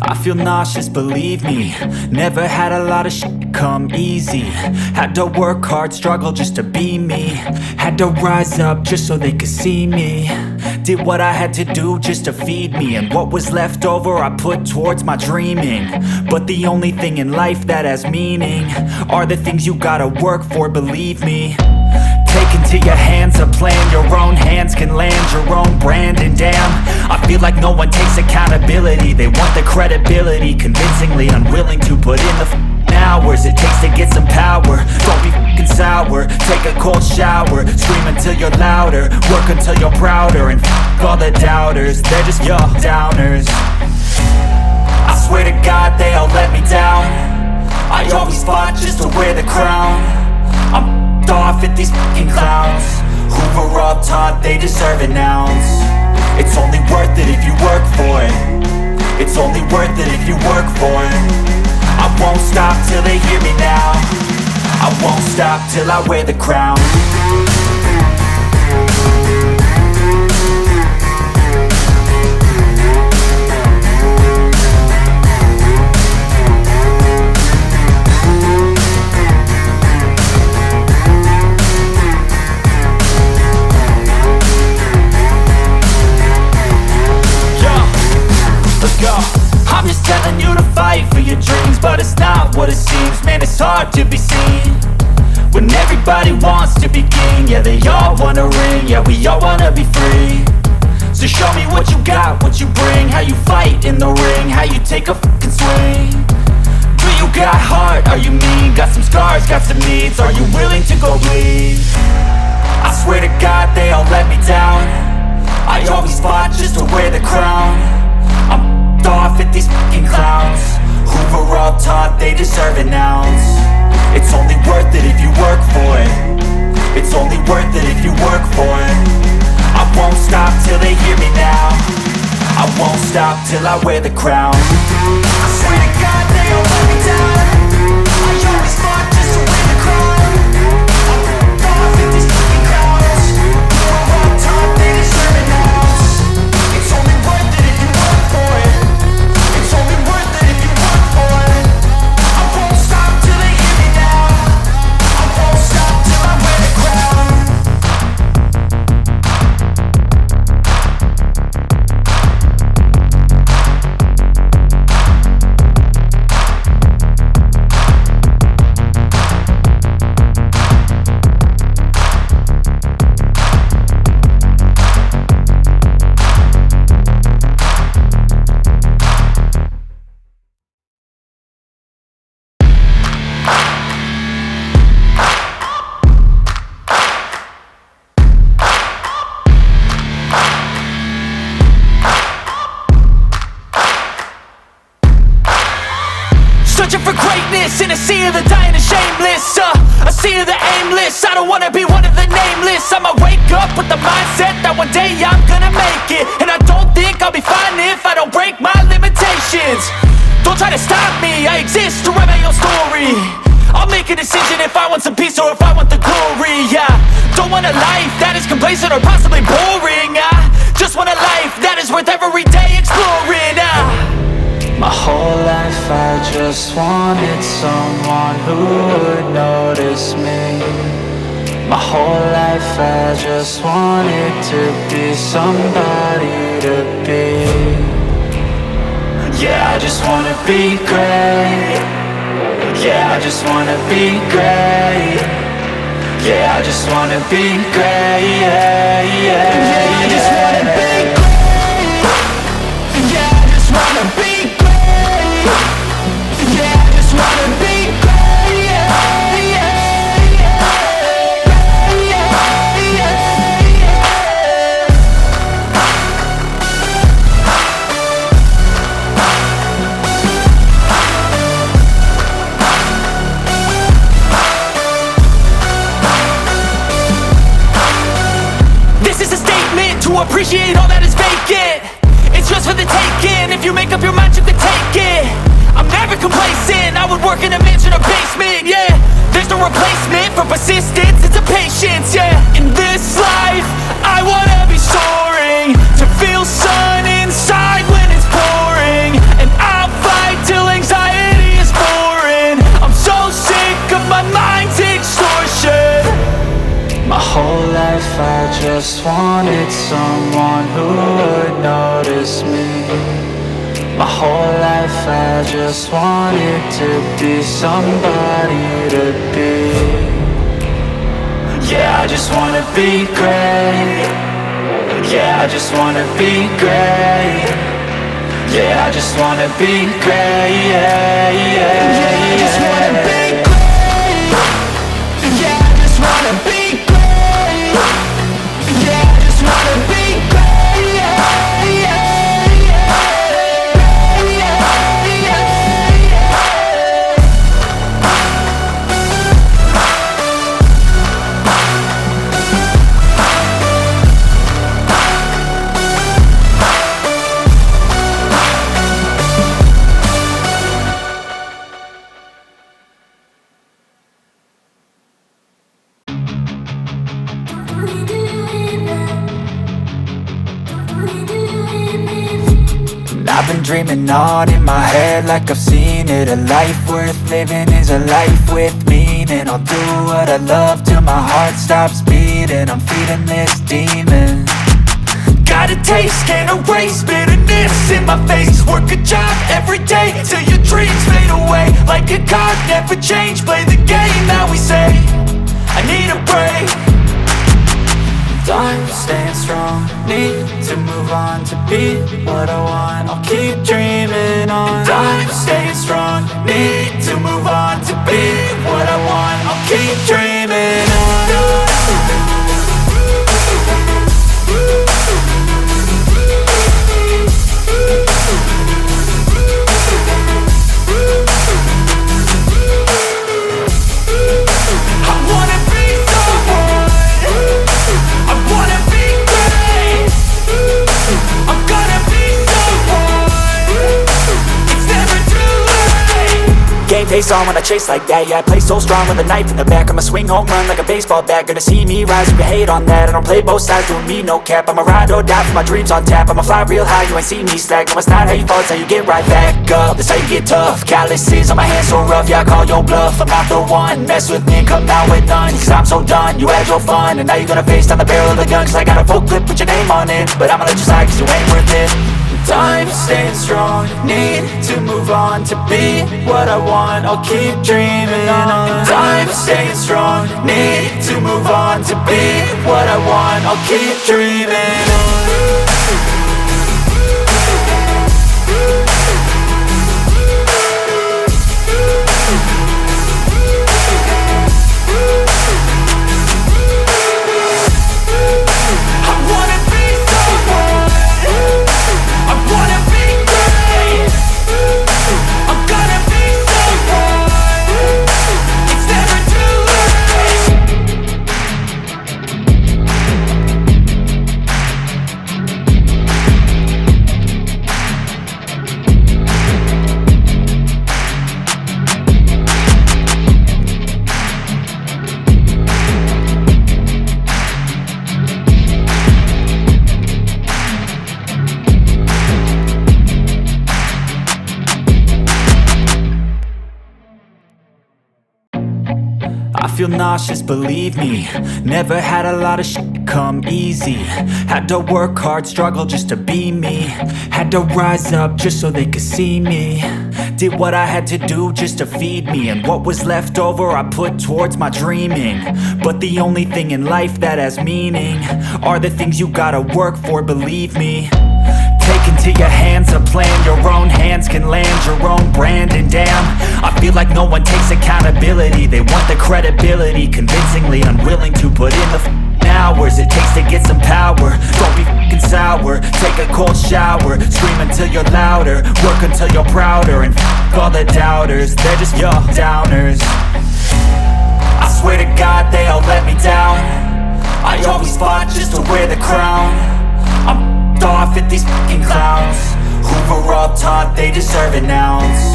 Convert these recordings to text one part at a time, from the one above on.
I feel nauseous, believe me. Never had a lot of shit come easy. Had to work hard, struggle just to be me. Had to rise up just so they could see me. Did what I had to do just to feed me. And what was left over I put towards my dreaming. But the only thing in life that has meaning are the things you gotta work for, believe me. Take into your hands a plan. Your own hands can land your own brand. And damn, I feel like no one takes accountability. They want the credibility, convincingly unwilling to put in the hours it takes to get some power. Don't be f***ing sour. Take a cold shower. Scream until you're louder. Work until you're prouder. And f*** all the doubters, they're just your downers. I swear to God they all let me down. I always fought just to wear the crown. I'm off at these fucking clowns who were all taught they deserve an ounce. It's only worth it if you work for it. It's only worth it if you work for it. I won't stop till they hear me now. I won't stop till I wear the crown. I'm just telling you to fight for your dreams, but it's not what it seems. Man, it's hard to be seen when everybody wants to be king. Yeah, they all wanna ring, yeah, we all wanna be free. So show me what you got, what you bring, how you fight in the ring, how you take a fucking swing. Do you got heart, are you mean? Got some scars, got some needs, are you willing to go bleed? I swear to God they all let me down. I always fought just to wear the crown. I'm off at these fucking clowns who were all taught they deserve an ounce. It's only worth it if you work for it. It's only worth it if you work for it. I won't stop till they hear me now. I won't stop till I wear the crown. I swear to God they all let me down. I always fought just to wear the crown. I'm off at these fucking clowns who were all taught they deserve an ounce. It's only worth it if you work for it. It's only worth it if you work for it. I won't stop till they hear me now. I won't stop till I wear the crown. Searching for greatness in a sea of the dying and shameless, a sea of the aimless. I don't wanna be one of the nameless. I'ma wake up with the mindset that one day I'm gonna make it. And I don't think I'll be fine if I don't break my limitations. Don't try to stop me, I exist to write my own story. I'll make a decision if I want some peace or if I want the glory. Yeah, don't want a life that is complacent or possibly boring. I just want a life that is worth every day exploring. My whole life I just wanted someone who would notice me. My whole life I just wanted to be somebody to be. Yeah, I just wanna be great. Yeah, I just wanna be great. Yeah, I just wanna be great. Yeah, yeah, yeah, I just wanna be great. Yeah, I just wanna be great. Yeah, I just wanna be great. Yeah, yeah, yeah, yeah, yeah. This is a statement to appreciate all that is vacant. It's yours for the taking. If you make up your mind, you can take it. I'm never complacent. I would work in a mansion or basement, yeah. There's no replacement for persistence, it's a patience, yeah. In this life, I wanna be soaring, to feel sun inside when it's pouring. And I'll wanted someone who would notice me. My whole life I just wanted to be somebody to be. Yeah, I just wanna be great. Yeah, I just wanna be great. Yeah, I just wanna be great. Yeah, yeah, yeah, I just wanna be great. Yeah, I just wanna be great. Yeah, I just wanna be great. Yeah, yeah. I've been dreaming on in my head like I've seen it. A life worth living is a life with meaning. I'll do what I love till my heart stops beating. I'm feeding this demon. Got a taste, can't erase bitterness in my face. Work a job every day till your dreams fade away. Like a card, never change, play the game that we say. I need a break. I'm staying strong, need to move on to be what I want. I'll keep dreaming on. I'm staying strong, need to move on to be what I want. I'll keep dreaming on. Game face on when I chase like that. Yeah, I play so strong with a knife in the back. I'ma swing home run like a baseball bat. Gonna see me rise, you can hate on that. I don't play both sides, doing me no cap. I'ma ride or die for my dreams on tap. I'ma fly real high, you ain't see me slack. No, it's not how you fall, it's how you get right back up. That's how you get tough. Calluses on my hands so rough, yeah, I call your bluff. I'm not the one, mess with me and come out with none. Cause I'm so done, you had your fun. And now you're gonna face down the barrel of the gun. Cause I got a full clip, put your name on it. But I'ma let you slide cause you ain't worth it. I'm staying strong, need to move on to be what I want. I'll keep dreaming on. I'm staying strong, need to move on to be what I want. I'll keep dreaming on. I feel nauseous, believe me. Never had a lot of shit come easy. Had to work hard, struggle just to be me. Had to rise up just so they could see me. Did what I had to do just to feed me. And what was left over I put towards my dreaming. But the only thing in life that has meaning are the things you gotta work for, believe me. Take into your hands a plan. Your own hands can land your own brand. And damn, I feel like no one takes accountability. They want the credibility, convincingly unwilling to put in the hours it takes to get some power. Don't be f***ing sour. Take a cold shower. Scream until you're louder. Work until you're prouder. And f*** all the doubters, they're just your downers. I swear to God they all let me down. I always fought just to wear the crown. I'm off at these fucking clowns who were all taught they deserve an ounce.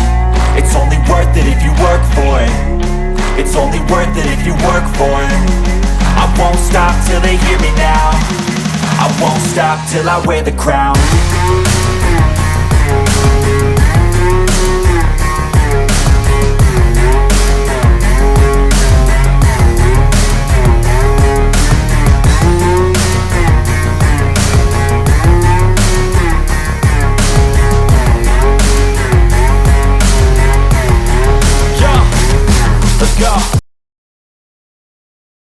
It's only worth it if you work for it. It's only worth it if you work for it. I won't stop till they hear me now. I won't stop till I wear the crown. go.